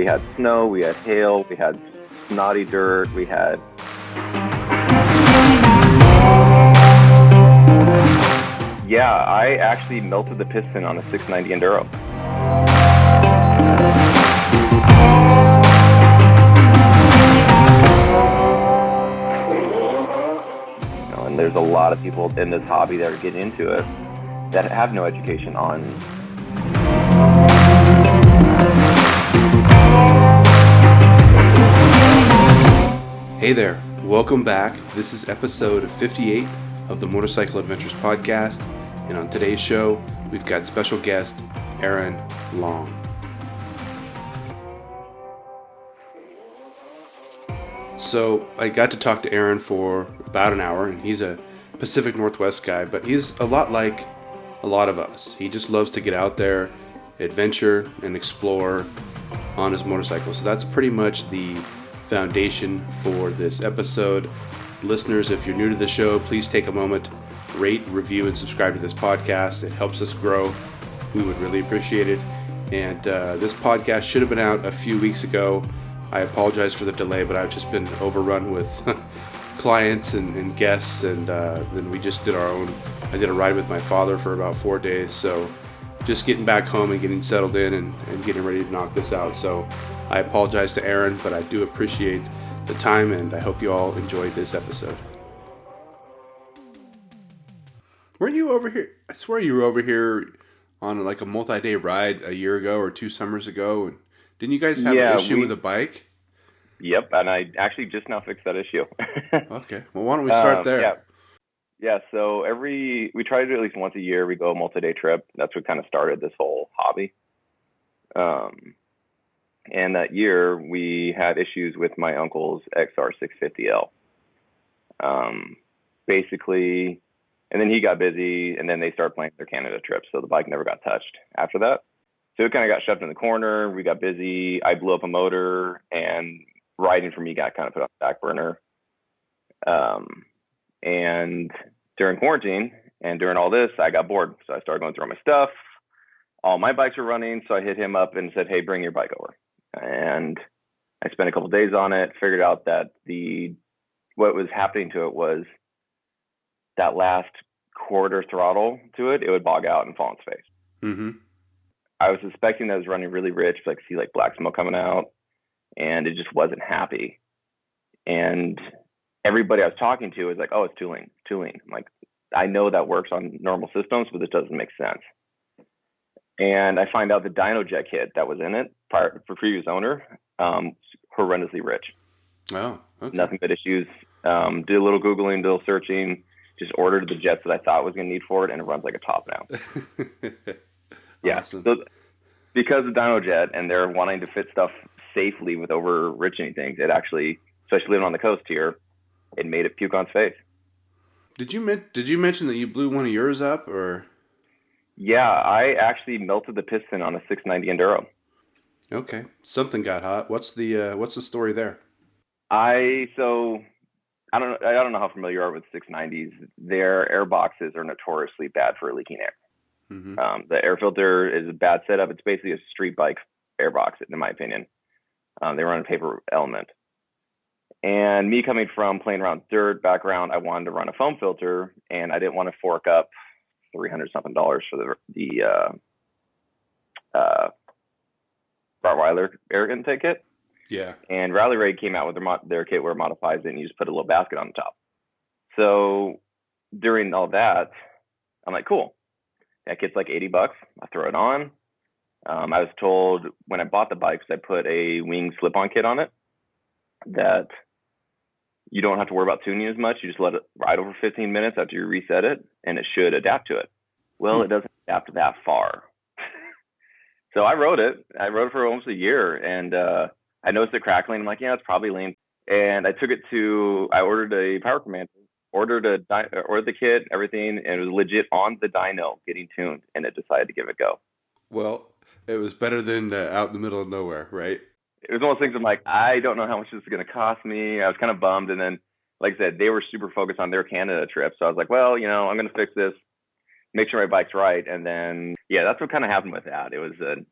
had snow, we had hail, we had snotty dirt, we had... Yeah, I actually melted the piston on a 690 Enduro. And there's a lot of people in this hobby that are getting into it that have no education on. Hey there, welcome back. This is episode 58 of the Motorcycle Adventures Podcast, and on today's show, we've got special guest Aaron Long. So I got to talk to Aaron for about an hour, and he's a Pacific Northwest guy, but he's a lot like a lot of us. He just loves to get out there, adventure, and explore on his motorcycle. So that's pretty much the foundation for this episode. Listeners, if you're new to the show, please take a moment, rate, review, and subscribe to this podcast. It helps us grow. We would really appreciate it. And this podcast should have been out a few weeks ago. I apologize for the delay, but I've just been overrun with clients and guests, and then we just did our own. I did a ride with my father for about 4 days, so just getting back home and getting settled in and getting ready to knock this out. So I apologize to Aaron, but I do appreciate the time, and I hope you all enjoyed this episode. Weren't you over here? I swear you were over here on like a multi-day ride a year ago or 2 summers ago, and didn't you guys have an issue with a bike? Yep, and I actually just now fixed that issue. Okay, well, why don't we start there? Yeah. So we try to do it at least once a year. We go a multi-day trip. That's what kind of started this whole hobby. And that year we had issues with my uncle's XR650L. Basically, and then he got busy, and then they started planning their Canada trip, so the bike never got touched after that. So it kind of got shoved in the corner. We got busy. I blew up a motor, and riding for me got kind of put on the back burner. And during quarantine and during all this, I got bored. So I started going through all my stuff. All my bikes were running. So I hit him up and said, hey, bring your bike over. And I spent a couple of days on it, figured out that what was happening to it was that last quarter throttle to it, it would bog out and fall on its face. Mm-hmm. I was suspecting that it was running really rich, see black smoke coming out, and it just wasn't happy. And everybody I was talking to was like, oh, it's tooling. I'm like, I know that works on normal systems, but this doesn't make sense. And I find out the DynoJet kit that was in it for previous owner, horrendously rich. Oh, okay. Nothing but issues. Did a little Googling, did a little searching, just ordered the jets that I thought was going to need for it, and it runs like a top now. Yeah. Awesome. So because of DynoJet and they're wanting to fit stuff safely with over-richening things, it actually, especially living on the coast here, it made it puke on its face. Did you mention that you blew one of yours up, or? Yeah, I actually melted the piston on a 690 Enduro. Okay, something got hot. What's the story there? I don't know how familiar you are with 690s. Their air boxes are notoriously bad for leaking air. Mm-hmm. The air filter is a bad setup. It's basically a street bike air box, in my opinion. They run a paper element. And me coming from playing around dirt background, I wanted to run a foam filter, and I didn't want to fork up $300-something for the Rottweiler air intake kit. Yeah. And Rally Raid came out with their kit where it modifies it, and you just put a little basket on the top. So during all that, I'm like, cool. That kit's like $80. I throw it on. I was told when I bought the bike, I put a wing slip-on kit on it, that you don't have to worry about tuning as much. You just let it ride over 15 minutes after you reset it, and it should adapt to it. Well, it doesn't adapt that far. So I rode it for almost a year, and I noticed it crackling. I'm like, yeah, it's probably lean. And I took it I ordered a Power Commander, ordered the kit, everything, and it was legit on the dyno getting tuned, and it decided to give it a go. Well, it was better than out in the middle of nowhere, right? It was one of those things I'm like, I don't know how much this is going to cost me. I was kind of bummed. And then, like I said, they were super focused on their Canada trip. So I was like, well, I'm going to fix this, make sure my bike's right. And then, yeah, that's what kind of happened with that. It was an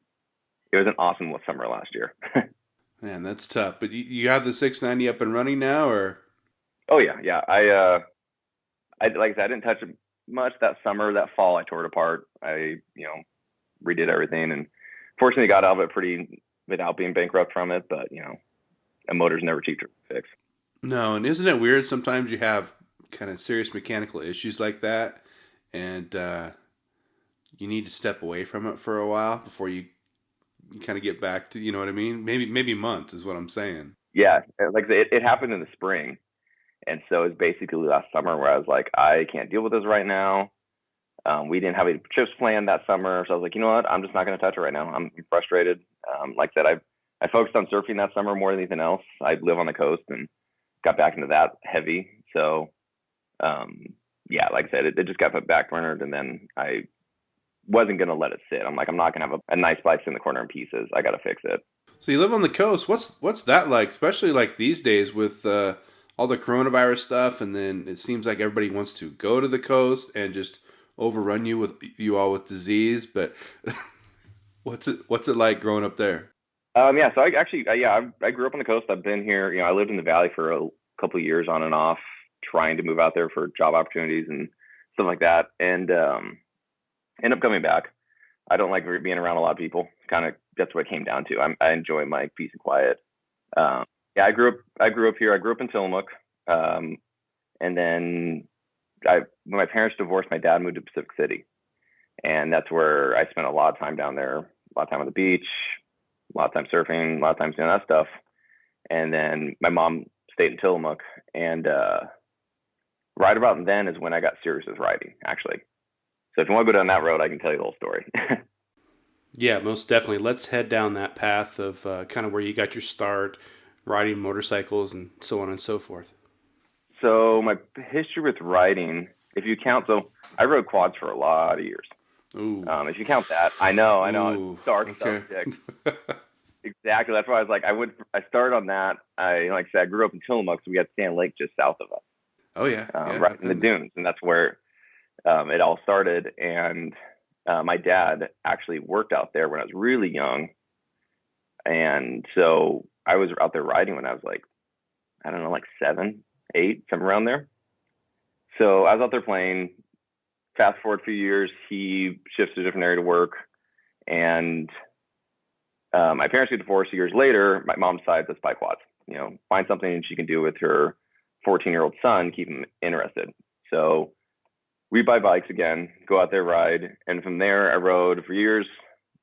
awesome summer last year. Man, that's tough. But you have the 690 up and running now, or? Oh yeah, yeah. I like I said, I didn't touch it much that summer. That fall, I tore it apart. I redid everything, and fortunately got out of it pretty without being bankrupt from it. But a motor's never cheap to fix. No, and isn't it weird? Sometimes you have kind of serious mechanical issues like that, and you need to step away from it for a while before you kind of get back to, you know what I mean? Maybe months is what I'm saying. Yeah, like I said, it happened in the spring, and so it's basically last summer where I was like, I can't deal with this right now. We didn't have any trips planned that summer, so I was like, you know what? I'm just not going to touch it right now. I'm frustrated. Like I said, I focused on surfing that summer more than anything else. I live on the coast and got back into that heavy. So um, yeah, like I said, it just got put back burnered, and then I wasn't going to let it sit. I'm like, I'm not going to have a nice bike in the corner in pieces. I got to fix it. So you live on the coast. What's that like? Especially like these days with all the coronavirus stuff, and then it seems like everybody wants to go to the coast and just overrun you all with disease. But what's it like growing up there? Yeah, so I actually, yeah, I grew up on the coast. I've been here. I lived in the valley for a couple of years on and off, trying to move out there for job opportunities and stuff like that, and end up coming back. I don't like being around a lot of people. Kind of that's what it came down to. I enjoy my peace and quiet. Um, yeah, I grew up here. I grew up in Tillamook, um, and then when my parents divorced, my dad moved to Pacific City, and that's where I spent a lot of time down there. A lot of time on the beach, a lot of time surfing, a lot of time doing that stuff. And then my mom stayed in Tillamook, and right about then is when I got serious with riding, actually. So if you want to go down that road, I can tell you the whole story. Yeah, most definitely. Let's head down that path of kind of where you got your start riding motorcycles and so on and so forth. So my history with riding, if you count, so I rode quads for a lot of years. Ooh, If you count that, I know, it's ooh, dark okay. subject. Exactly. That's why I was like, I started on that. Like I said, I grew up in Tillamook, so we had Sand Lake just south of us, Oh yeah, yeah, right I've in the been there. dunes, and that's where it all started. And my dad actually worked out there when I was really young, and so I was out there riding when I was like, I don't know, like 7, 8, somewhere around there. So I was out there playing. Fast forward a few years, he shifts to a different area to work, and my parents get divorced years later. My mom decides let's buy quads. Find something she can do with her 14-year-old son, keep him interested. So we buy bikes again, go out there, ride, and from there I rode for years.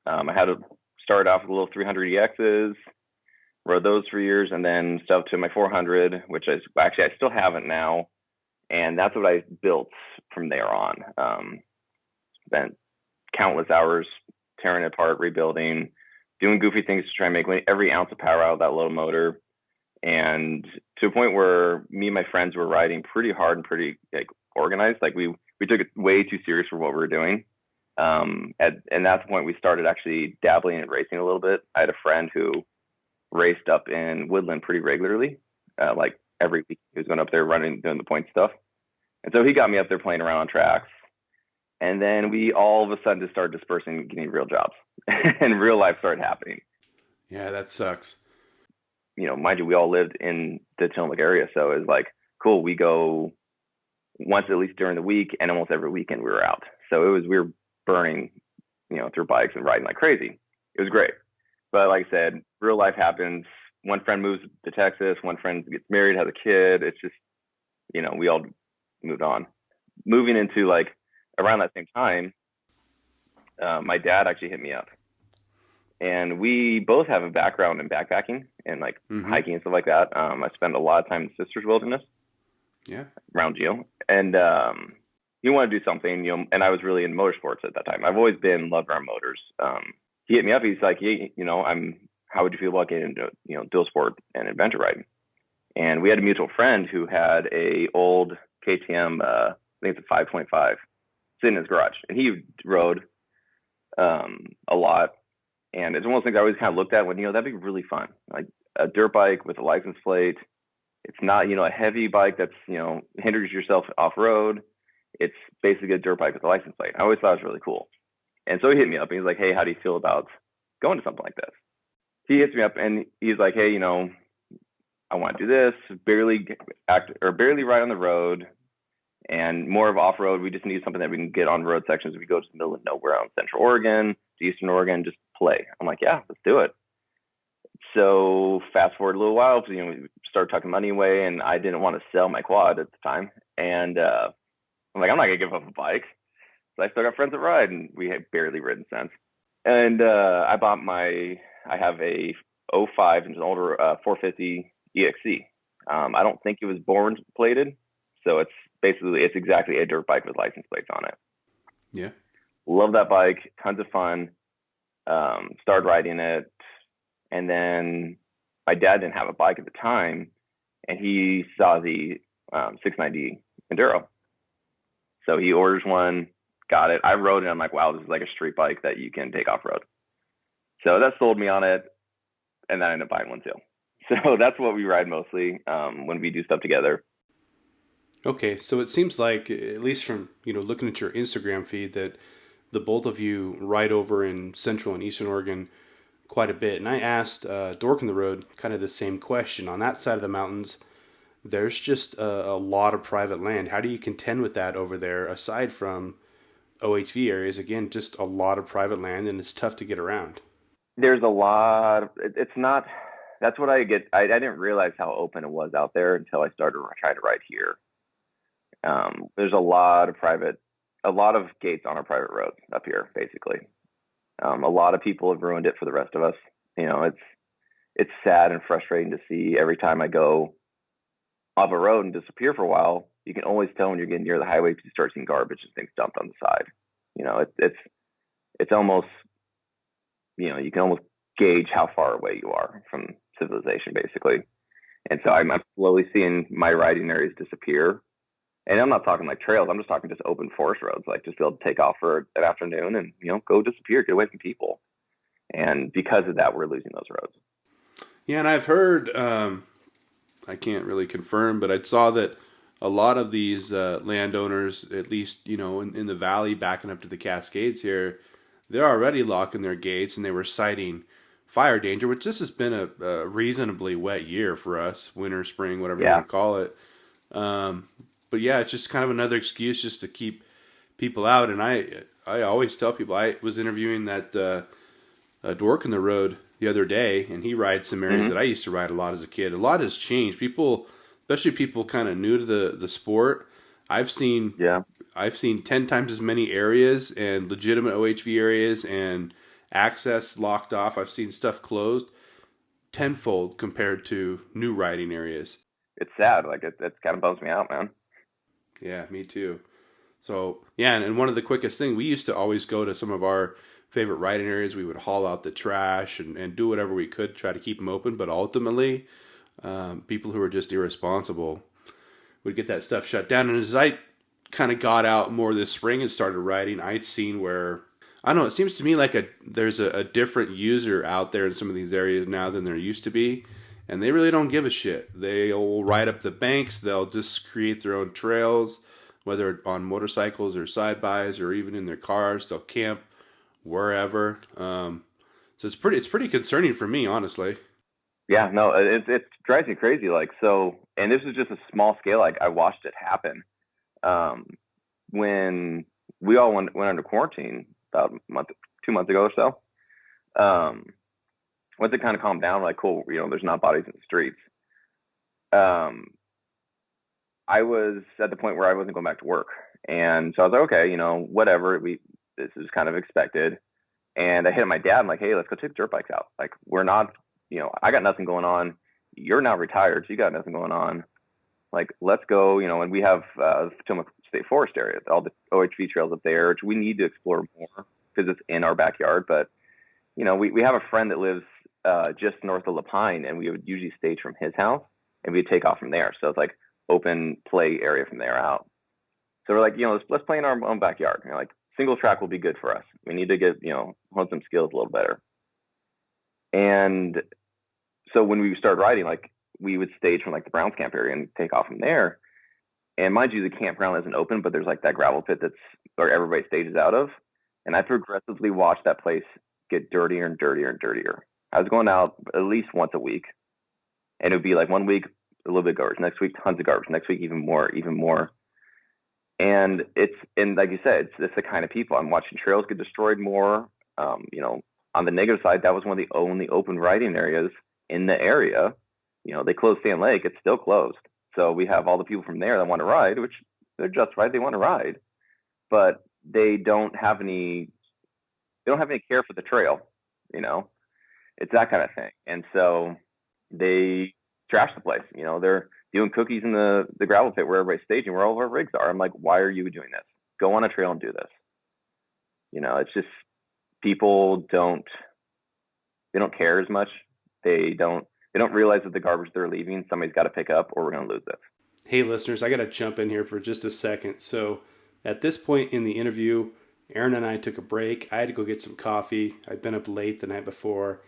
I had to start off with little 300 EXs, rode those for years, and then stuff to my 400, which is actually I still have it now, and that's what I built from there on. Spent countless hours tearing it apart, rebuilding, doing goofy things to try and make every ounce of power out of that little motor, and to a point where me and my friends were riding pretty hard and pretty like organized. Like we took it way too serious for what we were doing. And that's the point we started actually dabbling in racing a little bit. I had a friend who raced up in Woodland pretty regularly, like every week. He was going up there running, doing the point stuff. And so he got me up there playing around on tracks. And then we all of a sudden just started dispersing, getting real jobs, and real life started happening. Yeah, that sucks. Mind you, we all lived in the Tillamook area, so it was like, cool. We go once at least during the week, and almost every weekend we were out. So we were burning, through bikes and riding like crazy. It was great. But like I said, real life happens. One friend moves to Texas. One friend gets married, has a kid. It's just, we all moved on. Moving into like around that same time, my dad actually hit me up, and we both have a background in backpacking and like Mm-hmm. hiking and stuff like that. I spent a lot of time in Sisters Wilderness Yeah. around Geo, and he wanted to do something, and I was really in motorsports at that time. I've always been loved around motors. He hit me up. He's like, hey, how would you feel about getting into, dual sport and adventure riding? And we had a mutual friend who had a old KTM, I think it's a 525, sitting in his garage, and he rode a lot. And it's one of those things I always kind of looked at when, that'd be really fun, like a dirt bike with a license plate. It's not, a heavy bike that's, hinders yourself off road. It's basically a dirt bike with a license plate. I always thought it was really cool. And so he hit me up and he's like, hey, how do you feel about going to something like this? he hits me up and he's like, hey, I want to do this, barely act or barely ride on the road and more of off road. We just need something that we can get on road sections. We go to the middle of nowhere out in Central Oregon, to Eastern Oregon, just play. I'm like, yeah, let's do it. So fast forward a little while, we started tucking money away, and I didn't want to sell my quad at the time. And I'm like, I'm not gonna give up a bike. So I still got friends that ride, and we had barely ridden since. And I have a '05, it's an older 450 EXC. I don't think it was born plated, so it's exactly a dirt bike with license plates on it. Yeah. Love that bike, tons of fun. Started riding it, and then my dad didn't have a bike at the time, and he saw the 690 Enduro. So he orders one, got it. I rode it. I'm like, wow, this is like a street bike that you can take off road. So that sold me on it, and then I ended up buying one too. So that's what we ride mostly when we do stuff together. Okay, so it seems like, at least from looking at your Instagram feed, that the both of you ride over in Central and Eastern Oregon quite a bit. And I asked Dork in the Road kind of the same question. On that side of the mountains, there's just a lot of private land. How do you contend with that over there, aside from OHV areas? Again, just a lot of private land, and it's tough to get around. There's a lot. It's not. That's what I get. I didn't realize how open it was out there until I started trying to ride here. There's a lot of gates on our private roads up here, basically. A lot of people have ruined it for the rest of us. It's sad and frustrating to see every time I go off a road and disappear for a while. You can always tell when you're getting near the highway because you start seeing garbage and things dumped on the side. It's almost, you can almost gauge how far away you are from civilization, basically. And so I'm slowly seeing my riding areas disappear. And I'm not talking like trails. I'm just talking just open forest roads, like just be able to take off for an afternoon and, go disappear, get away from people. And because of that, we're losing those roads. Yeah, and I've heard, I can't really confirm, but I saw that a lot of these landowners, at least, in the valley backing up to the Cascades here, they're already locking their gates and they were citing fire danger, which this has been a reasonably wet year for us, winter, spring, whatever you want to call it. But yeah, it's just kind of another excuse just to keep people out. And I always tell people, I was interviewing that Dork in the Road the other day, and he rides some areas that I used to ride a lot as a kid. A lot has changed. People, especially people kind of new to the sport, I've seen 10 times as many areas and legitimate OHV areas and access locked off. I've seen stuff closed tenfold compared to new riding areas. It's sad. Like it kind of bums me out, man. Yeah, me too. So yeah, and one of the quickest things, we used to always go to some of our favorite riding areas. We would haul out the trash and do whatever we could to try to keep them open. But ultimately, people who were just irresponsible would get that stuff shut down. And as I kind of got out more this spring and started riding, I'd seen where, I don't know, it seems to me like there's a different user out there in some of these areas now than there used to be. And they really don't give a shit. They'll ride up the banks. They'll just create their own trails, whether on motorcycles or side-bys or even in their cars. They'll camp wherever. So it's pretty concerning for me, honestly. Yeah, no, it drives me crazy. Like, so, and this is just a small scale. Like, I watched it happen when we all went under quarantine about 2 months ago or so. Once it kind of calmed down, like, cool, there's not bodies in the streets. I was at the point where I wasn't going back to work. And so I was like, okay, whatever. This is kind of expected. And I hit my dad. I'm like, hey, let's go take the dirt bikes out. Like, we're not, I got nothing going on. You're now retired, so you got nothing going on. Like, let's go, and we have the Potomac State Forest area, all the OHV trails up there, which we need to explore more because it's in our backyard. But, we have a friend that lives just north of La Pine, and we would usually stage from his house, and we'd take off from there. So it's like open play area from there out. So we're like, let's play in our own backyard. Like, single track will be good for us. We need to get, hone some skills a little better. And so when we started riding, like, we would stage from like the Browns camp area and take off from there. And mind you, the campground isn't open, but there's like that gravel pit that's where everybody stages out of. And I progressively watched that place get dirtier and dirtier and dirtier I was going out at least once a week, and it would be like 1 week a little bit of garbage, next week tons of garbage, next week even more. And like you said, it's the kind of people I'm watching trails get destroyed more. On the negative side, that was one of the only open riding areas in the area. They closed Sand Lake; it's still closed. So we have all the people from there that want to ride, which they're justified. They want to ride, but they don't have any. They don't have any care for the trail. It's that kind of thing. And so they trash the place. They're doing cookies in the gravel pit where everybody's staging, where all of our rigs are. I'm like, why are you doing this? Go on a trail and do this. It's just people they don't care as much. They don't realize that the garbage they're leaving, somebody's got to pick up, or we're going to lose this. Hey, listeners, I got to jump in here for just a second. So at this point in the interview, Aaron and I took a break. I had to go get some coffee. I'd been up late the night before,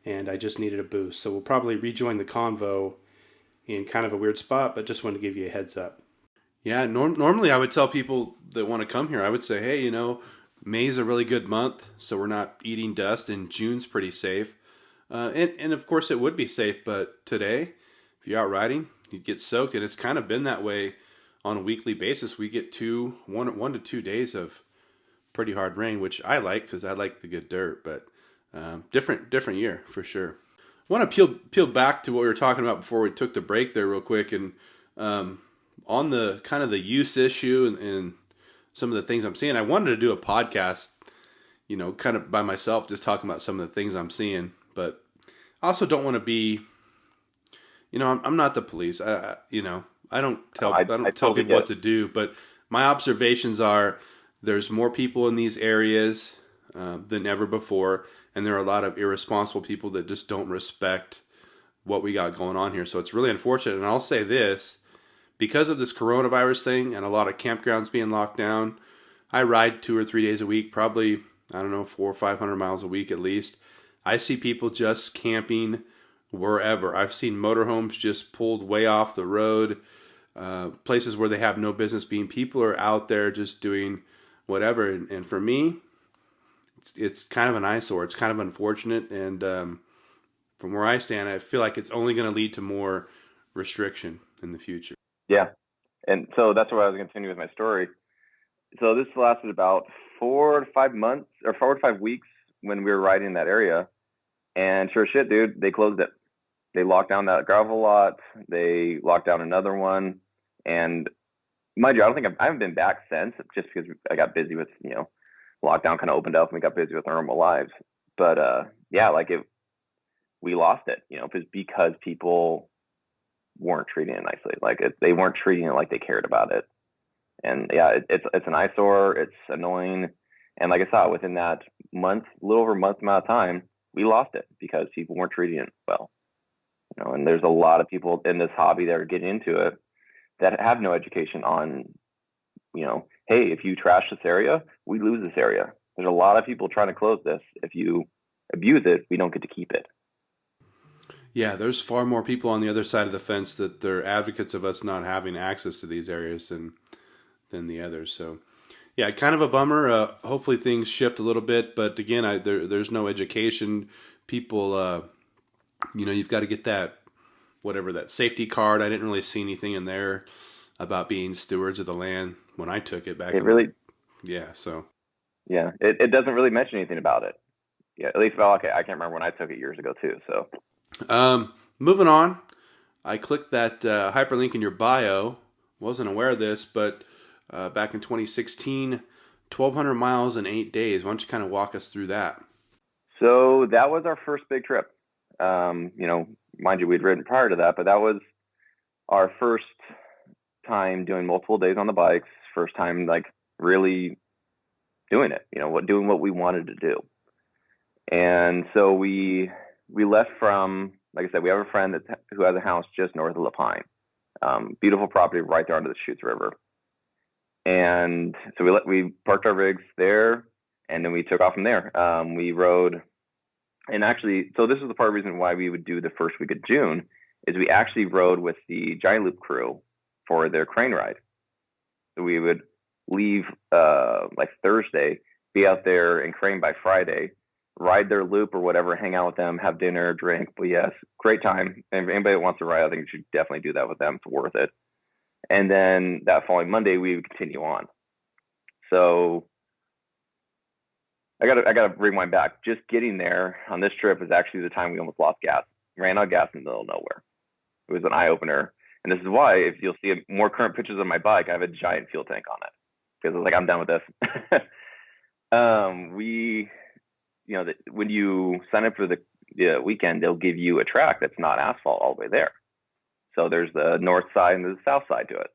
and I just needed a boost. So we'll probably rejoin the convo in kind of a weird spot, but just wanted to give you a heads up. Yeah, normally I would tell people that want to come here, I would say, hey, May's a really good month, so we're not eating dust, and June's pretty safe. And of course it would be safe, but today, if you're out riding, you get soaked, and it's kind of been that way on a weekly basis. We get 1 to 2 days of pretty hard rain, which I like because I like the good dirt, but different year for sure. I want to peel back to what we were talking about before we took the break there real quick, and on the kind of the use issue and some of the things I'm seeing, I wanted to do a podcast, kind of by myself, just talking about some of the things I'm seeing, but I also don't want to be, I'm not the police. I don't tell people what to do, but my observations are there's more people in these areas than ever before, and there are a lot of irresponsible people that just don't respect what we got going on here. So it's really unfortunate. And I'll say this, because of this coronavirus thing and a lot of campgrounds being locked down, I ride 2 or 3 days a week, probably, 400 or 500 miles a week at least. I see people just camping wherever. I've seen motorhomes just pulled way off the road, places where they have no business being. People are out there just doing whatever. And for me, it's kind of an eyesore. It's kind of unfortunate. And from where I stand, I feel like it's only going to lead to more restriction in the future. Yeah. And so that's where I was going to continue with my story. So this lasted about 4 to 5 months, or 4 to 5 weeks when we were riding in that area. And sure as shit, dude, they closed it. They locked down that gravel lot. They locked down another one. And mind you, I haven't been back since, just because I got busy with, lockdown kind of opened up and we got busy with our normal lives. But we lost it, because people weren't treating it nicely. They weren't treating it like they cared about it. And yeah, it's an eyesore. It's annoying. And like I saw, within that little over a month amount of time, we lost it because people weren't treating it well. And there's a lot of people in this hobby that are getting into it that have no education on, hey, if you trash this area, we lose this area. There's a lot of people trying to close this. If you abuse it, we don't get to keep it. Yeah, there's far more people on the other side of the fence that they're advocates of us not having access to these areas than the others. So, yeah, kind of a bummer. Hopefully things shift a little bit, but again, there's no education. People, you've got to get that safety card. I didn't really see anything in there about being stewards of the land when I took it back. Yeah. So. Yeah, it doesn't really mention anything about it. Yeah, at least, I can't remember when I took it years ago too. So. Moving on, I clicked that hyperlink in your bio. Wasn't aware of this, but back in 2016, 1,200 miles in 8 days. Why don't you kind of walk us through that? So that was our first big trip. Mind you, we'd ridden prior to that, but that was our first time doing multiple days on the bikes. First time really doing it. Doing what we wanted to do. And so we left from, like I said, we have a friend who has a house just north of La Pine. Beautiful property right there under the Chutes River. And so we parked our rigs there, and then we took off from there. We rode, and actually, so this is the part of the reason why we would do the first week of June, is we actually rode with the Giant Loop crew for their crane ride. So we would leave Thursday, be out there and crane by Friday, ride their loop or whatever, hang out with them, have dinner, drink. But yes, great time. And if anybody that wants to ride, I think you should definitely do that with them. It's worth it. And then that following Monday, we would continue on. So I gotta rewind back. Just getting there on this trip was actually the time we almost lost gas. Ran out of gas in the middle of nowhere. It was an eye opener. And this is why, if you'll see more current pictures of my bike, I have a giant fuel tank on it because I was like, I'm done with this. We, when you sign up for the weekend, they'll give you a track that's not asphalt all the way there. So there's the north side and there's the south side to it.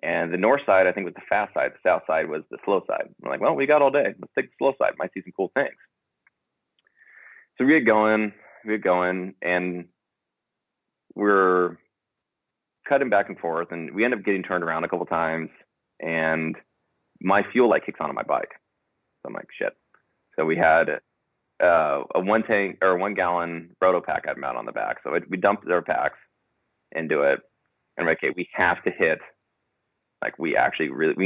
And the north side, I think, was the fast side. The south side was the slow side. I'm like, well, we got all day. Let's take the slow side. Might see some cool things. So we get going, and we're cutting back and forth, and we end up getting turned around a couple times, and my fuel light kicks on my bike. So I'm like, shit. So we had a 1 gallon Roto pack I'd mount on the back. So we dumped our packs into it, and we're like, okay, we have to hit. Like we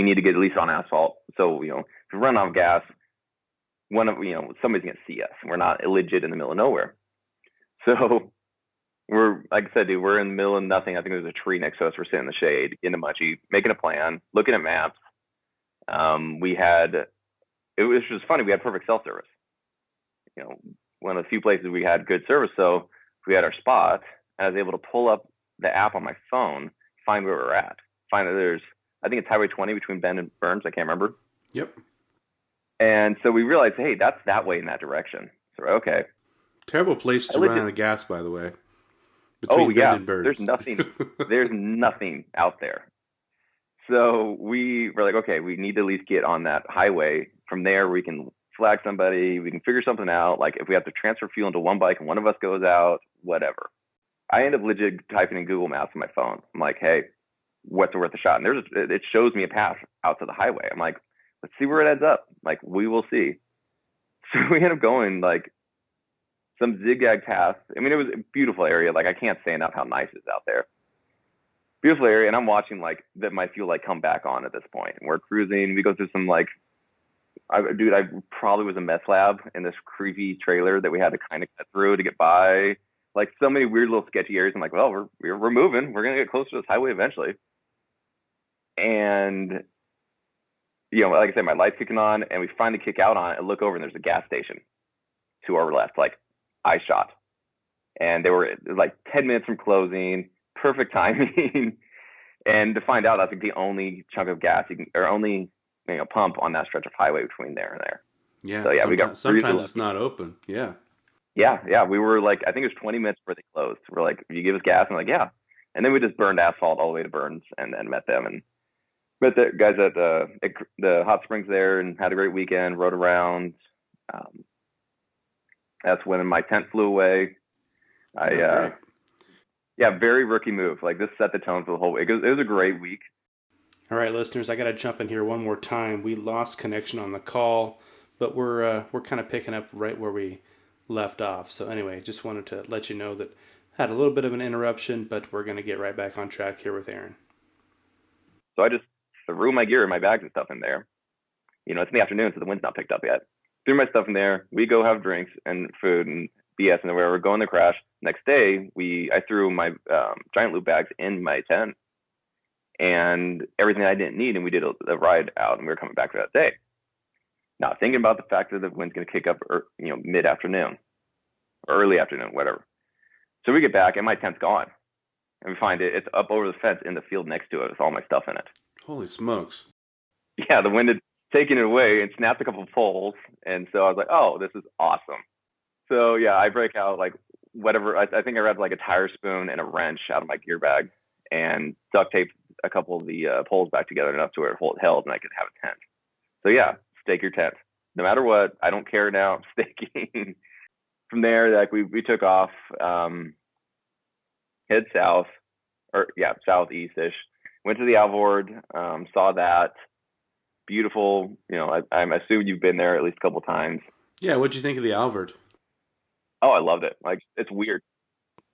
need to get at least on asphalt. So, if we run out of gas, somebody's going to see us. We're not illegit in the middle of nowhere. So we're, like I said, dude, we're in the middle of nothing. I think there's a tree next to us. We're sitting in the shade, in the munchie, making a plan, looking at maps. It was just funny. We had perfect cell service. One of the few places we had good service. So we had our spot. I was able to pull up the app on my phone, find where we're at, find that I think it's Highway 20 between Bend and Burns. I can't remember. Yep. And so we realized, hey, that's that way in that direction. So okay. Terrible place to run out of gas, by the way. Between Bend and Burns. There's nothing out there. So we were like, okay, we need to at least get on that highway. From there, we can flag somebody. We can figure something out. Like if we have to transfer fuel into one bike and one of us goes out, whatever. I end up legit typing in Google Maps on my phone. I'm like, hey, what's worth a shot? And it shows me a path out to the highway. I'm like, let's see where it ends up. Like, we will see. So we end up going like some zigzag path. I mean, it was a beautiful area. Like, I can't say enough how nice it's out there. Beautiful area. And I'm watching like that my fuel like come back on at this point. And we're cruising. We go through some like, I probably was a meth lab in this creepy trailer that we had to kind of cut through to get by. Like so many weird little sketchy areas. I'm like, well, we're moving. We're gonna get closer to this highway eventually. And like I said, my light's kicking on, and we finally kick out on it and look over, and there's a gas station to our left, like eye shot. And they were like 10 minutes from closing, perfect timing. And to find out that's like the only chunk of gas or only pump on that stretch of highway between there and there. Yeah. So we got sometimes it's not open. Yeah. Yeah. We were like, I think it was 20 minutes before they closed. We're like, you give us gas? And like, yeah. And then we just burned asphalt all the way to Burns and then met them and met the guys at the hot springs there and had a great weekend, rode around. That's when my tent flew away. Very rookie move. Like this set the tone for the whole week. It was a great week. All right, listeners, I got to jump in here one more time. We lost connection on the call, but we're kind of picking up right where we left off. So anyway, just wanted to let you know that had a little bit of an interruption, but we're going to get right back on track here with Aaron. So I just threw my gear and my bags and stuff in there. It's in the afternoon, so the wind's not picked up yet. Threw my stuff in there. We go have drinks and food and BS and wherever. Go in the crash. Next day, I threw my giant loop bags in my tent and everything I didn't need, and we did a ride out, and we were coming back for that day. Not thinking about the fact that the wind's going to kick up, mid-afternoon, early afternoon, whatever. So we get back, and my tent's gone. And we find it's up over the fence in the field next to it with all my stuff in it. Holy smokes. Yeah, the wind had taken it away and snapped a couple of poles. And so I was like, oh, this is awesome. So, yeah, I break out, like, whatever. I think I grabbed, like, a tire spoon and a wrench out of my gear bag and duct taped a couple of the poles back together enough to where it held and I could have a tent. So, yeah, stake your tent. No matter what, I don't care now, staking. From there, like we took off, head south, southeast-ish. Went to the Alvord, saw that. Beautiful. I'm assuming you've been there at least a couple times. Yeah, what'd you think of the Alvord? Oh, I loved it. Like, it's weird,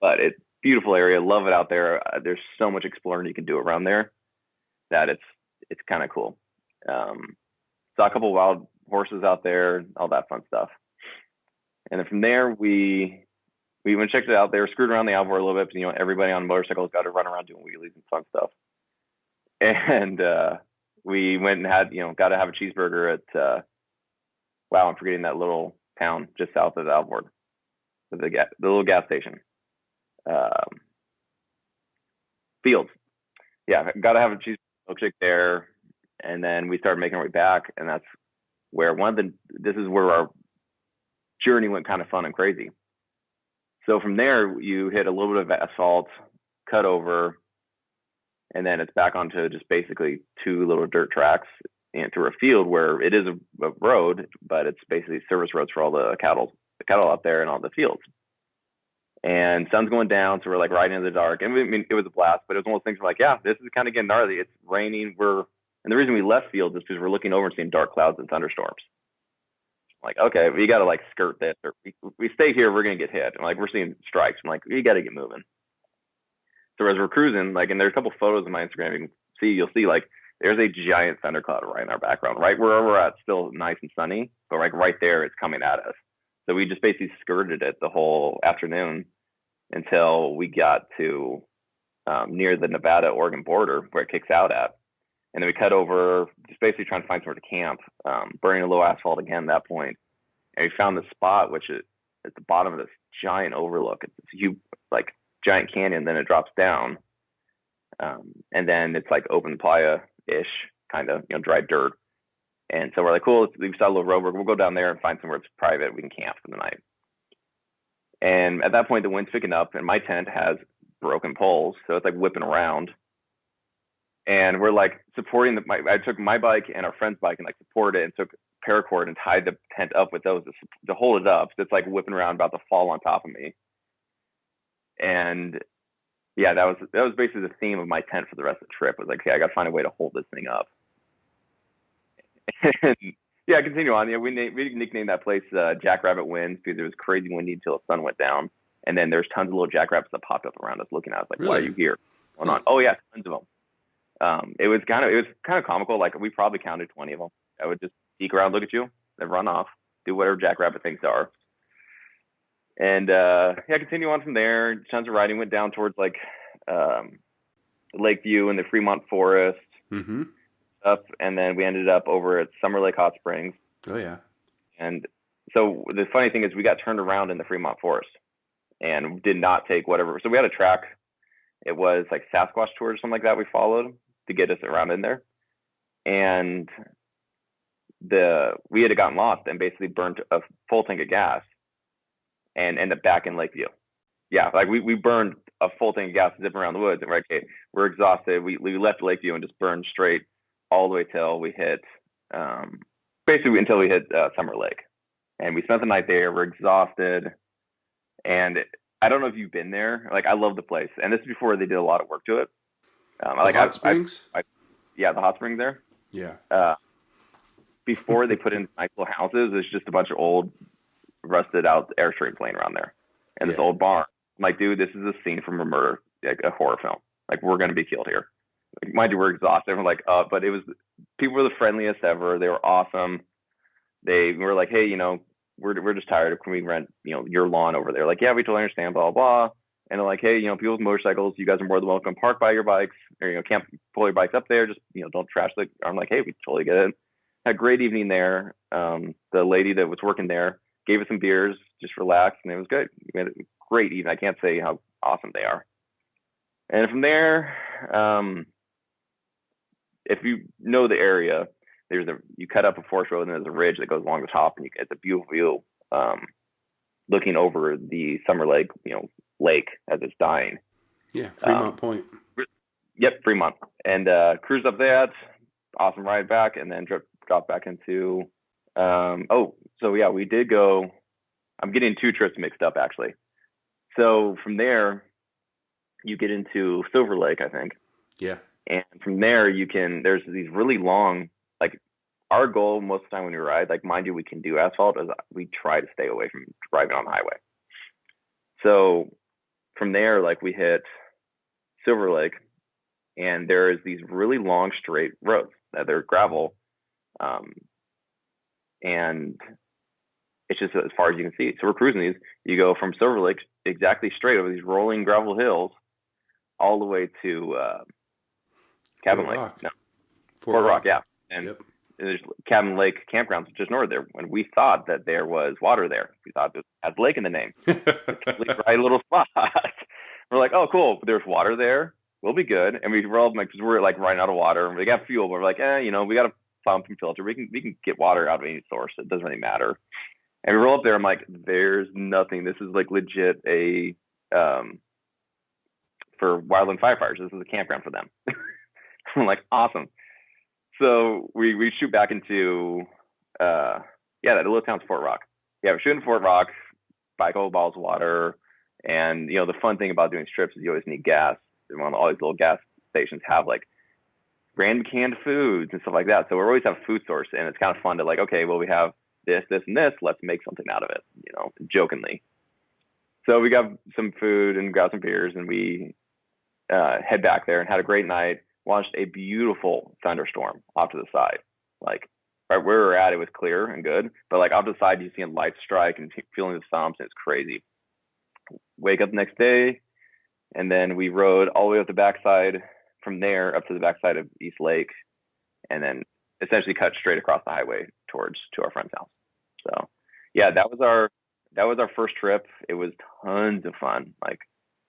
but it's beautiful area. Love it out there. There's so much exploring you can do around there that it's kind of cool. Saw a couple wild horses out there, all that fun stuff. And then from there, we went and checked it out. They were screwed around the Alvord a little bit. Everybody on motorcycles got to run around doing wheelies and fun stuff. And we went and had, got to have a cheeseburger at, wow, I'm forgetting that little town just south of Alvord, the little gas station. Fields. Yeah, got to have a cheeseburger milkshake there. And then we started making our way back. And that's where this is where our journey went kind of fun and crazy. So from there, you hit a little bit of asphalt, cut over, and then it's back onto just basically two little dirt tracks and through a field where it is a road, but it's basically service roads for all the cattle out there and all the fields. And sun's going down, so we're like riding in the dark. And I mean, it was a blast, but it was one of those things where like, yeah, this is kind of getting gnarly. It's raining. And the reason we left fields is because we're looking over and seeing dark clouds and thunderstorms. Like, okay, we got to like skirt this, or we stay here, we're going to get hit. And like, we're seeing strikes. I'm like, we got to get moving. So as we're cruising, like, and there's a couple photos on my Instagram, you'll see like, there's a giant thundercloud right in our background, right where we're at, still nice and sunny, but like right there, it's coming at us. So we just basically skirted it the whole afternoon until we got to near the Nevada-Oregon border where it kicks out at. And then we cut over, just basically trying to find somewhere to camp, burning a little asphalt again at that point. And we found this spot, which is at the bottom of this giant overlook. It's a huge, like, giant canyon, then it drops down. And then it's like open playa-ish, kind of, dry dirt. And so we're like, cool, we saw a little road. We'll go down there and find somewhere that's private. We can camp for the night. And at that point, the wind's picking up, and my tent has broken poles. So it's like whipping around. And we're like supporting I took my bike and our friend's bike and like supported it and took paracord and tied the tent up with those to hold it up. So it's like whipping around, about to fall on top of me. And yeah, that was basically the theme of my tent for the rest of the trip. Was like, okay, I got to find a way to hold this thing up. And yeah, continue on. Yeah, we nicknamed that place Jackrabbit Winds because it was crazy windy until the sun went down. And then there's tons of little jackrabbits that popped up around us looking at us like, really? Why are you here? What's going on? Oh yeah, tons of them. It was kind of comical. Like we probably counted 20 of them. I would just peek around, look at you, then run off, do whatever jackrabbit things are. And yeah, continue on from there. Tons of riding. Went down towards like Lakeview and the Fremont Forest stuff, and then we ended up over at Summer Lake Hot Springs. Oh yeah. And so the funny thing is, we got turned around in the Fremont Forest and did not take whatever. So we had a track. It was like Sasquatch tour or something like that. We followed to get us around in there, and we had gotten lost and basically burnt a full tank of gas and ended up back in Lakeview. Yeah, like we burned a full tank of gas zipping around the woods, and we're like, okay, we're exhausted. We left Lakeview and just burned straight all the way till we hit basically until we hit Summer Lake, and we spent the night there. We're exhausted, and I don't know if you've been there. Like, I love the place, and this is before they did a lot of work to it. Hot Springs. Yeah, the hot springs there. Yeah. Before they put in nice little houses, there's just a bunch of old, rusted out Airstream plane around there, and this old barn. I'm like, dude, this is a scene from a murder, like a horror film. Like, we're gonna be killed here. Like, mind you, we're exhausted. We're like, but people were the friendliest ever. They were awesome. They were like, hey, we're just tired. Can we rent, your lawn over there? Like, yeah, we totally understand, blah, blah, blah. And they're like, hey, people with motorcycles, you guys are more than welcome. Park by your bikes, or, camp, pull your bikes up there. Just, don't trash the. I'm like, hey, we totally get it. Had a great evening there. The lady that was working there gave us some beers, just relaxed, and it was good. We had a great evening. I can't say how awesome they are. And from there, if you know the area, you cut up a forest road and there's a ridge that goes along the top, and it's a beautiful view, looking over the Summer Lake, lake as it's dying. Yeah, Fremont Point. Yep, Fremont. And cruised up that, awesome ride back, and then dropped back into. So yeah, we did go. I'm getting two trips mixed up actually. So from there, you get into Silver Lake, I think. Yeah. And from there, there's these really long, like, our goal most of the time when we ride, like, mind you, we can do asphalt, is we try to stay away from driving on the highway. So from there, like, we hit Silver Lake, and there's these really long straight roads that they're gravel. And it's just as far as you can see. So we're cruising these. You go from Silver Lake exactly straight over these rolling gravel hills all the way to Cabin Fort Lake. Rock. No, Fort Fort Rock, Rock. yeah. And Yep. there's Cabin Lake campgrounds just north there. And we thought that there was water there. We thought it had a lake in the name. It's right little spot. We're like, oh, cool. There's water there. We'll be good. And we rolled like, because we're like running out of water. We got fuel, but we're like, we got to pump and filter. We can get water out of any source. It doesn't really matter. And we roll up there. I'm like, there's nothing. This is like legit for wildland firefighters. This is a campground for them. I'm like, awesome. So we shoot back into that little town's Fort Rock. Yeah, we're shooting Fort Rock, buy a couple bottles of water, and the fun thing about doing strips is you always need gas. And all these little gas stations have like random canned foods and stuff like that. So we always have a food source, and it's kind of fun to like, okay, well we have this, this, and this. Let's make something out of it, jokingly. So we got some food and got some beers, and we head back there and had a great night. Watched a beautiful thunderstorm off to the side. Like right where we were at, it was clear and good, but like off to the side, you see light strike and feeling the thumps, and it's crazy. Wake up the next day, and then we rode all the way up the backside from there up to the backside of East Lake, and then essentially cut straight across the highway to our friend's house. So yeah, that was our first trip. It was tons of fun. Like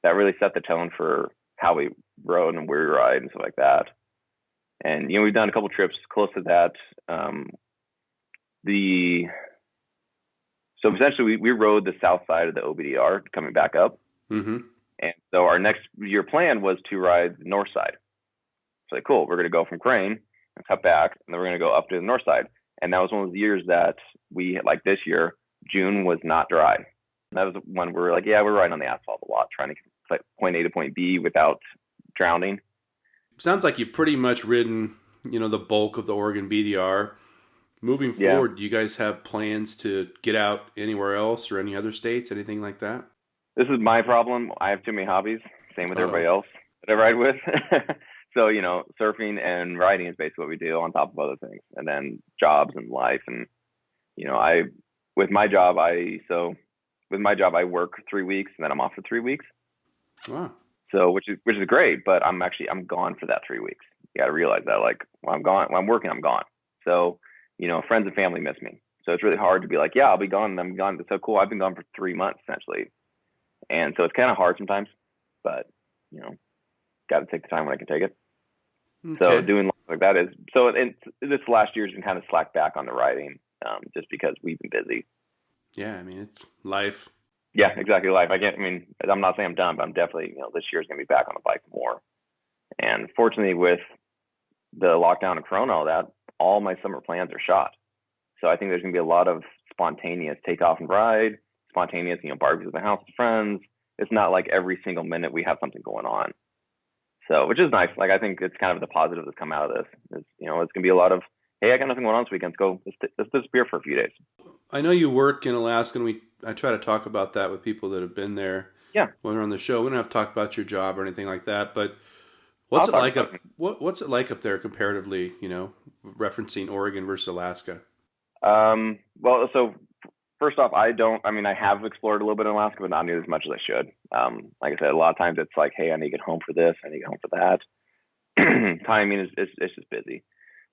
that really set the tone for how we rode and where we ride and stuff like that. And we've done a couple trips close to that. So essentially we rode the south side of the OBDR coming back up. Mm-hmm. And so our next year plan was to ride the north side. So like, cool, we're going to go from Crane and cut back, and then we're going to go up to the north side. And that was one of the years that we, like this year, June was not dry. And that was when we were like, yeah, we're riding on the asphalt a lot, trying to get point A to point B without drowning. Sounds like you've pretty much ridden, the bulk of the Oregon BDR. Moving forward, do you guys have plans to get out anywhere else or any other states, anything like that? This is my problem. I have too many hobbies. Same with everybody else that I ride with. So, surfing and riding is basically what we do on top of other things. And then jobs and life. And, with my job, I work 3 weeks and then I'm off for 3 weeks. Wow. So, which is great, but I'm gone for that 3 weeks. You got to realize that, like, when I'm gone, when I'm working, I'm gone. So, friends and family miss me. So it's really hard to be like, yeah, I'll be gone. And I'm gone. It's so cool. I've been gone for 3 months essentially. And so it's kind of hard sometimes, but, got to take the time when I can take it. Okay. So doing like that is, so this last year's been kind of slacked back on the riding, just because we've been busy. Yeah. I mean, it's life. Yeah, exactly. Life. I'm not saying I'm done, but I'm definitely, this year's going to be back on the bike more. And fortunately with the lockdown and Corona, all that, all my summer plans are shot. So I think there's going to be a lot of spontaneous takeoff and ride, spontaneous, barbecues at the house with friends. It's not like every single minute we have something going on. So, which is nice. Like, I think it's kind of the positive that's come out of this. It's going to be a lot of, hey, I got nothing going on this weekend. Let's disappear for a few days. I know you work in Alaska, and I try to talk about that with people that have been there. Yeah. When we're on the show, we don't have to talk about your job or anything like that. But what's it like up there comparatively? Referencing Oregon versus Alaska. Well, so first off, I have explored a little bit in Alaska, but not nearly as much as I should. Like I said, a lot of times it's like, hey, I need to get home for this, I need to get home for that. Timing is it's just busy.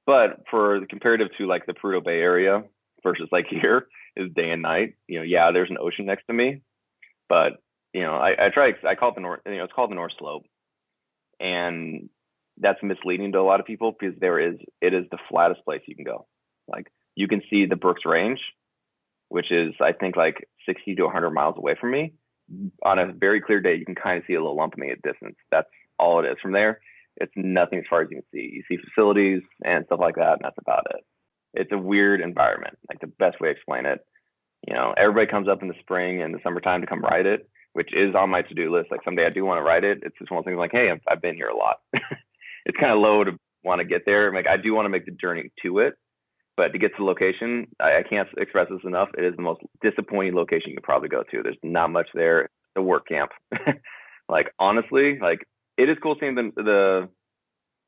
But for the comparative to like the Prudhoe Bay area versus like here is day and night. There's an ocean next to me, but I call it the North. It's called the North Slope, and that's misleading to a lot of people because it is the flattest place you can go. Like you can see the Brooks Range, which is I think like 60 to 100 miles away from me. On a very clear day, you can kind of see a little lump in the distance. That's all it is. From there, it's nothing as far as you can see. You see facilities and stuff like that, and that's about it. It's a weird environment. Like the best way to explain it, everybody comes up in the spring and the summertime to come ride it, which is on my to-do list. Like someday I do want to ride it. It's just one of those things like, hey, I've been here a lot. It's kind of low to want to get there. Like I do want to make the journey to it, but to get to the location, I can't express this enough. It is the most disappointing location you could probably go to. There's not much there. It's a work camp. Like honestly, like it is cool seeing the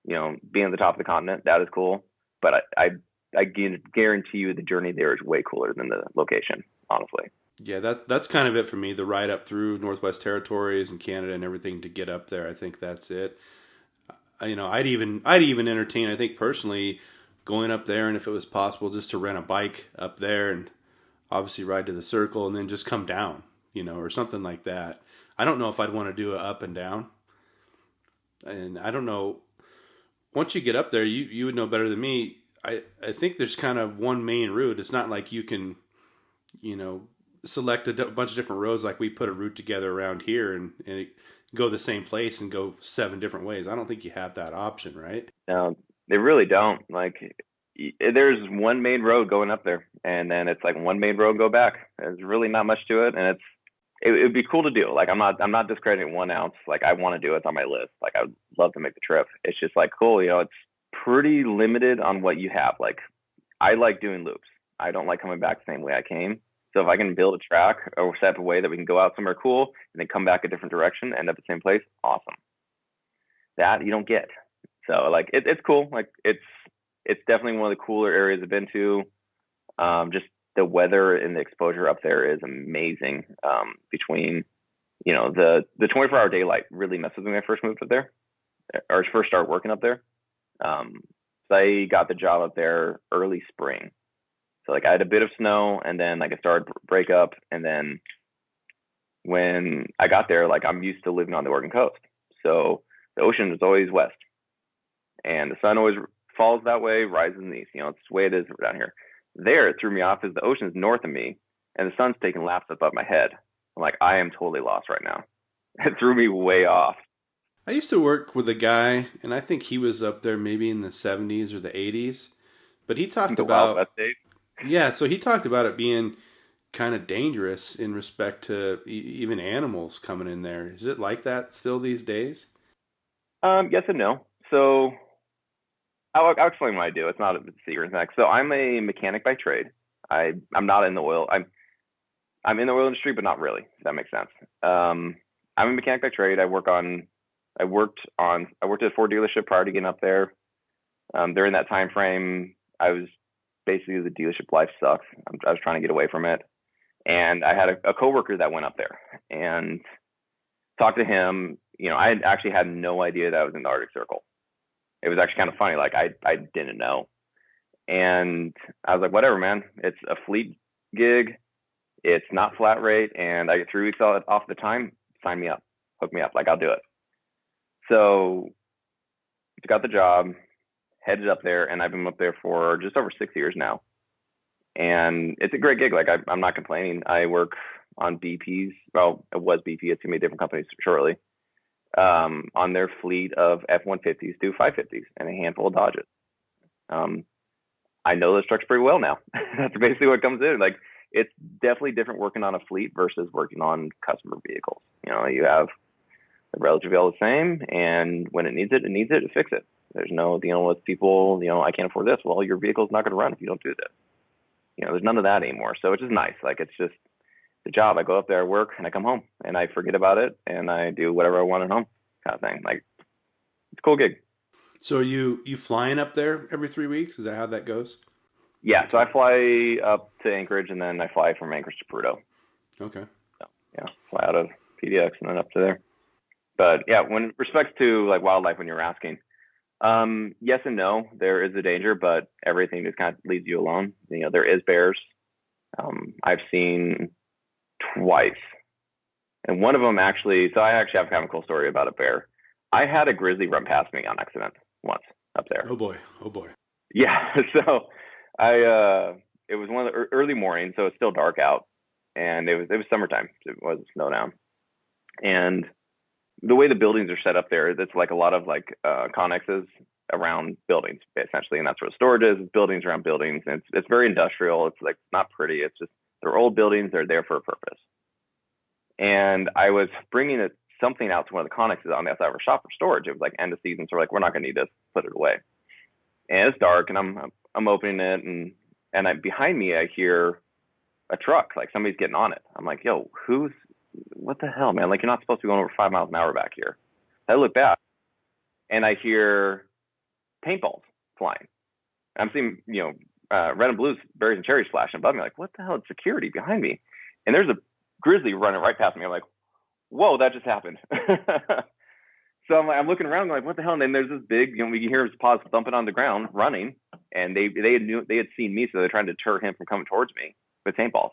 being at the top of the continent. That is cool. But I I guarantee you the journey there is way cooler than the location, honestly. Yeah, that's kind of it for me. The ride up through Northwest Territories and Canada and everything to get up there. I think that's it. I'd even entertain. I think personally going up there, and if it was possible, just to rent a bike up there and obviously ride to the circle and then just come down, or something like that. I don't know if I'd want to do it up and down, and I don't know. Once you get up there, you would know better than me. I think there's kind of one main route. It's not like you can, select a bunch of different roads like we put a route together around here and go the same place and go 7 different ways. I don't think you have that option, right? No, they really don't. Like, there's one main road going up there, and then it's like one main road go back. There's really not much to it, and it would be cool to do. Like, I'm not discrediting 1 ounce. Like, I want to do it. It's on my list. Like, I would love to make the trip. It's just like cool. It's pretty limited on what you have. Like, I like doing loops. I don't like coming back the same way I came. So if I can build a track or set up a way that we can go out somewhere cool and then come back a different direction, end up at the same place, awesome. That you don't get. So like it's cool. Like it's definitely one of the cooler areas I've been to. Just the weather and the exposure up there is amazing. Between the 24-hour daylight really messes with me when I first moved up there, or first started working up there. So I got the job up there early spring. So like I had a bit of snow, and then like it started to break up, and then when I got there, like I'm used to living on the Oregon coast, so the ocean is always west, and the sun always falls that way, rises in the east. It's the way it is down here. There, it threw me off, is the ocean is north of me, and the sun's taking laps above my head. I'm like, I am totally lost right now. It threw me way off. I used to work with a guy, and I think he was up there maybe in the 70s or the 80s, but he talked The about Wild West days. Yeah, so he talked about it being kind of dangerous in respect to even animals coming in there. Is it like that still these days? Yes and no. So I'll explain what I do. It's not a secret. So I'm a mechanic by trade. I'm not in the oil. I'm in the oil industry, but not really. If that makes sense. I'm a mechanic by trade. I worked at a Ford dealership prior to getting up there. During that time frame, I was basically, the dealership life sucks. I was trying to get away from it, and I had a coworker that went up there and talked to him. I actually had no idea that I was in the Arctic Circle. It was actually kind of funny. Like I didn't know, and I was like, whatever, man. It's a fleet gig. It's not flat rate, and I get 3 weeks off the time. Sign me up, hook me up. Like I'll do it. So got the job, headed up there, and I've been up there for just over 6 years now. And it's a great gig. Like I'm not complaining. I work on BP's. Well, it was BP. It's gonna be different companies shortly. On their fleet of F-150s to 550s and a handful of Dodges. I know those trucks pretty well now. That's basically what comes in. Like it's definitely different working on a fleet versus working on customer vehicles. You have relatively all the same, and when it needs it, to fix it. There's no dealing with people, I can't afford this. Well, your vehicle's not going to run if you don't do this. There's none of that anymore. So it's just nice. Like it's just the job. I go up there, I work, and I come home, and I forget about it, and I do whatever I want at home, kind of thing. Like it's a cool gig. So are you flying up there every 3 weeks? Is that how that goes? Yeah. So I fly up to Anchorage, and then I fly from Anchorage to Prudhoe. Okay. So, yeah, fly out of PDX and then up to there. But yeah, when respects to like wildlife, when you're asking, yes and no. There is a danger, but everything just kind of leaves you alone. There is bears. I've seen twice, and one of them actually. So I actually have kind of a cool story about a bear. I had a grizzly run past me on accident once up there. Oh boy. Yeah. So it was one of the early mornings, so it's still dark out, and it was summertime. It was snow down, and the way the buildings are set up there, it's like a lot of like connexes around buildings essentially, and that's where the storage is. Buildings around buildings, and it's very industrial. It's like not pretty. It's just they're old buildings. They're there for a purpose. And I was bringing something out to one of the connexes on the outside of our shop for storage. It was like end of season, so we're like, we're not gonna need this. Put it away. And it's dark, and I'm opening it, and behind me I hear a truck, like somebody's getting on it. I'm like, yo, what the hell, man? Like, you're not supposed to be going over 5 miles an hour back here. I look back, and I hear paintballs flying. I'm seeing, red and blues, berries and cherries flashing above me. Like, what the hell is security behind me? And there's a grizzly running right past me. I'm like, whoa, that just happened. So I'm looking around, like, what the hell? And then there's this big, we can hear his paws thumping on the ground, running, and they had seen me, so they're trying to deter him from coming towards me with paintballs.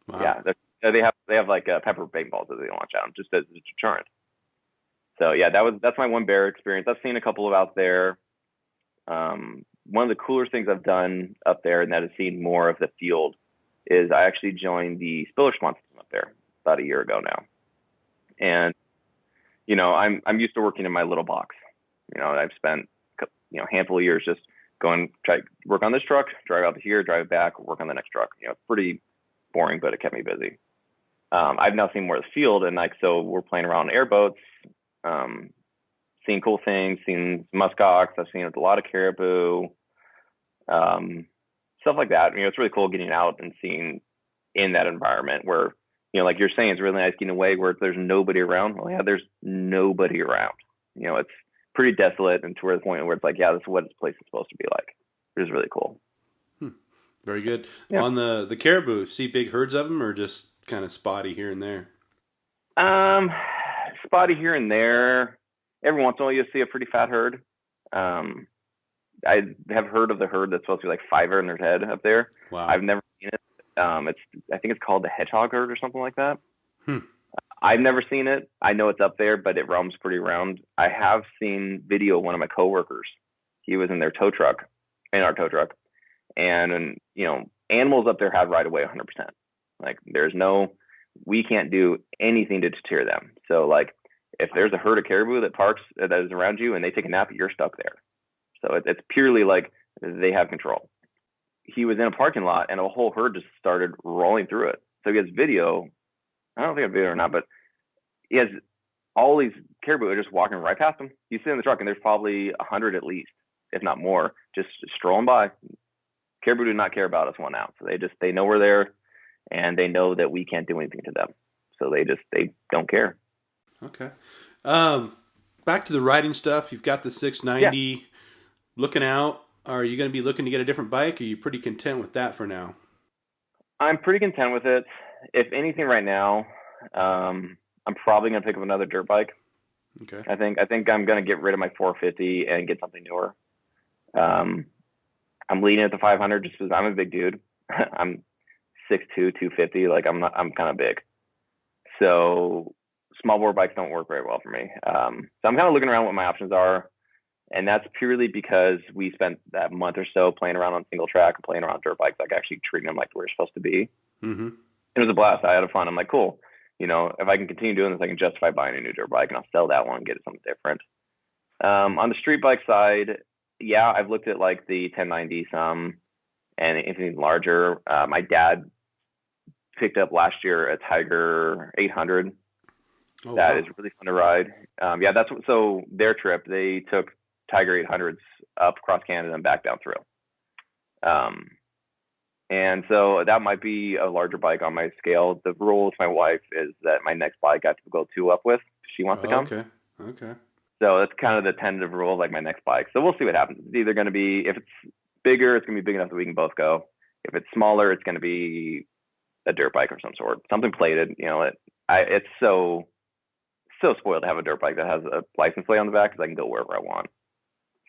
Wow. Yeah, they have like pepper paintballs that they launch out just as a deterrent. So yeah, that's my one bear experience. I've seen a couple of out there. One of the cooler things I've done up there, and that has seen more of the field, is I actually joined the Spiller Swan system up there about a year ago now, and I'm used to working in my little box. I've spent a handful of years just try to work on this truck, drive out to here, drive back, work on the next truck. Pretty boring, but it kept me busy. I've now seen more of the field, and so we're playing around on airboats, seeing cool things, seeing muskox. I've seen a lot of caribou, stuff like that. It's really cool getting out and seeing in that environment where, like you're saying, it's really nice getting away where there's nobody around. Well, yeah, there's nobody around. It's pretty desolate, and to where the point where it's like, yeah, this is what this place is supposed to be like. It is really cool. Very good. Yeah. On the caribou, see big herds of them, or just kind of spotty here and there? Spotty here and there. Every once in a while, you'll see a pretty fat herd. I have heard of the herd that's supposed to be like 5 in their head up there. Wow. I've never seen it. I think it's called the hedgehog herd or something like that. I've never seen it. I know it's up there, but it roams pretty around. I have seen video of one of my coworkers. He was in our tow truck, and animals up there have right away 100%. Like we can't do anything to deter them. So like, if there's a herd of caribou that is around you and they take a nap, you're stuck there. So it's purely like they have control. He was in a parking lot and a whole herd just started rolling through it. So he has video. I don't know if he has video or not, but he has all these caribou are just walking right past him. You sit in the truck and there's probably 100 at least, if not more, just strolling by. Caribou do not care about us 1 ounce. So they know we're there, and they know that we can't do anything to them. So they don't care. Okay. Back to the riding stuff. You've got the 690. Yeah. Looking out. Are you going to be looking to get a different bike? Or are you pretty content with that for now? I'm pretty content with it. If anything, right now, I'm probably going to pick up another dirt bike. Okay. I think I'm going to get rid of my 450 and get something newer. I'm leading at the 500 just because I'm a big dude. I'm 6'2", 250. Like I'm kind of big. So small bore bikes don't work very well for me. So I'm kind of looking around what my options are. And that's purely because we spent that month or so playing around on single track and playing around dirt bikes, like actually treating them like we're supposed to be. Mm-hmm. It was a blast. I had fun. I'm like, cool. If I can continue doing this, I can justify buying a new dirt bike and I'll sell that one and get something different. On the street bike side, yeah, I've looked at like the 1090 some and anything larger. My dad picked up last year a Tiger 800. Oh, that wow. Is really fun to ride. Yeah, so their trip, they took Tiger 800s up across Canada and back down through. And so that might be a larger bike on my scale. The rule with my wife is that my next bike I have to go 2 up with. She wants to come. Okay. So that's kind of the tentative rule of like my next bike. So we'll see what happens. It's either going to be, if it's bigger, it's going to be big enough that we can both go. If it's smaller, it's going to be a dirt bike of some sort, something plated. It's so spoiled to have a dirt bike that has a license plate on the back because I can go wherever I want.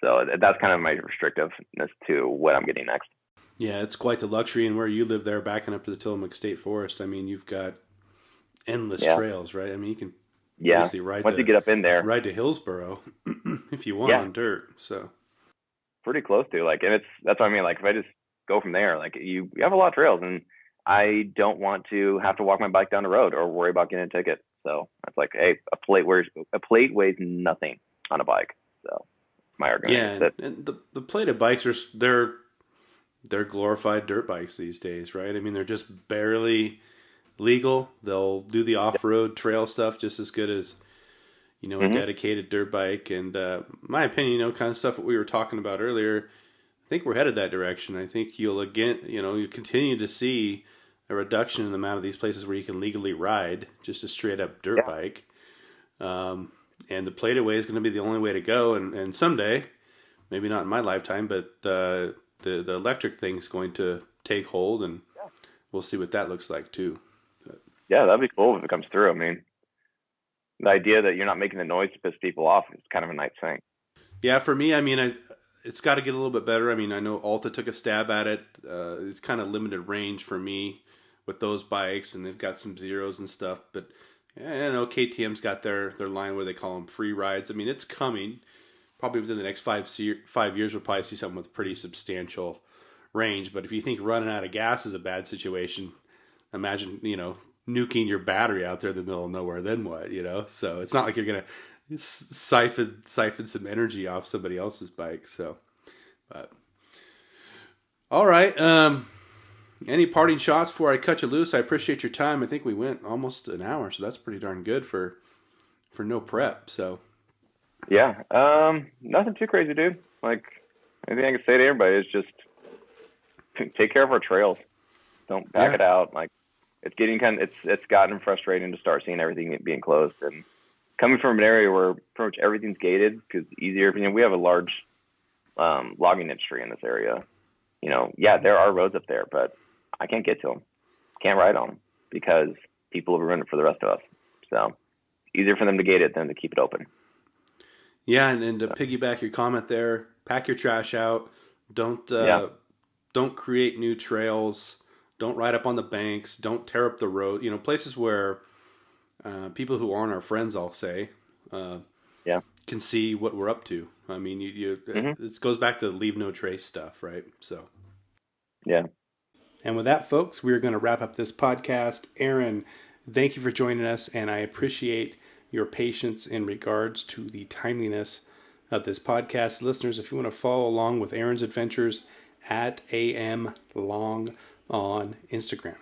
So that's kind of my restrictiveness to what I'm getting next. Yeah, it's quite the luxury. And where you live there, backing up to the Tillamook State Forest, I mean, you've got endless trails, right? I mean, you can basically ride once you get up in there, ride to Hillsboro if you want on dirt. So pretty close to and that's what I mean. Like if I just go from there, like you have a lot of trails, and I don't want to have to walk my bike down the road or worry about getting a ticket. So it's like, hey, a plate weighs nothing on a bike. So my argument. Yeah, and the plated bikes they're glorified dirt bikes these days, right? I mean, they're just barely legal. They'll do the off-road trail stuff just as good as a dedicated dirt bike. And my opinion, kind of stuff that we were talking about earlier, I think we're headed that direction. I think you'll continue to see a reduction in the amount of these places where you can legally ride just a straight up dirt bike. And the plated way is going to be the only way to go. And someday, maybe not in my lifetime, but the electric thing's going to take hold, and we'll see what that looks like too. Yeah, that'd be cool if it comes through. I mean, the idea that you're not making the noise to piss people off is kind of a nice thing. Yeah, for me, I mean, it's got to get a little bit better. I mean, I know Alta took a stab at it. It's kind of limited range for me with those bikes, and they've got some zeros and stuff. But yeah, I know KTM's got their line where they call them free rides. I mean, it's coming. Probably within the next 5 years, we'll probably see something with pretty substantial range. But if you think running out of gas is a bad situation, imagine, nuking your battery out there in the middle of nowhere. Then what, So it's not like you're going to siphon some energy off somebody else's bike. So, but all right. Any parting shots before I cut you loose? I appreciate your time. I think we went almost an hour, so that's pretty darn good for no prep. So, yeah, nothing too crazy, dude. Like, anything I can say to everybody is just take care of our trails. Don't back it out. Like, it's getting it's gotten frustrating to start seeing everything being closed. And coming from an area where pretty much everything's gated, because easier. We have a large logging industry in this area. Yeah, there are roads up there, but I can't get to them. Can't ride on them because people have ruined it for the rest of us. So it's easier for them to gate it than to keep it open. Yeah, and to piggyback your comment there, pack your trash out. Don't create new trails. Don't ride up on the banks. Don't tear up the road. Places where people who aren't our friends, I'll say, can see what we're up to. I mean, it goes back to the leave no trace stuff, right? So, yeah. And with that, folks, we're going to wrap up this podcast. Aaron, thank you for joining us, and I appreciate your patience in regards to the timeliness of this podcast. Listeners, if you want to follow along with Aaron's adventures, at @amlong on Instagram.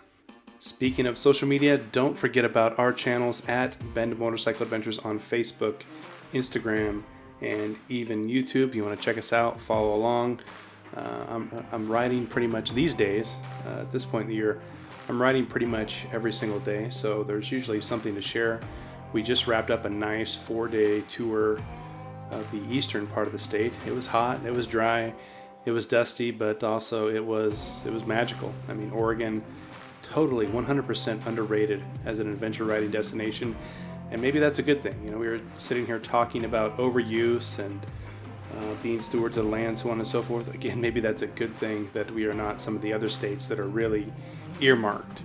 Speaking of social media, don't forget about our channels at Bend Motorcycle Adventures on Facebook, Instagram, and even YouTube. You want to check us out, follow along. I'm riding pretty much these days, at this point in the year, I'm riding pretty much every single day, so there's usually something to share. We just wrapped up a nice 4-day tour of the eastern part of the state. It was hot, it was dry, it was dusty, but also it was magical. I mean, Oregon, totally 100% underrated as an adventure riding destination, and maybe that's a good thing. We were sitting here talking about overuse and being stewards of the land, so on and so forth. Again, maybe that's a good thing that we are not some of the other states that are really earmarked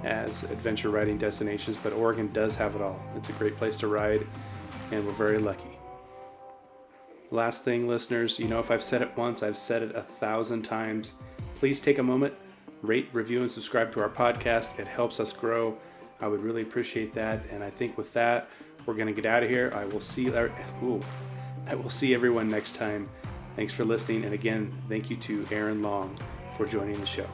as adventure riding destinations, but Oregon does have it all. It's a great place to ride, and we're very lucky. Last thing, listeners, if I've said it once, I've said it 1,000 times. Please take a moment, rate, review, and subscribe to our podcast. It helps us grow. I would really appreciate that. And I think with that, we're going to get out of here. I will see everyone next time. Thanks for listening. And again, thank you to Aaron Long for joining the show.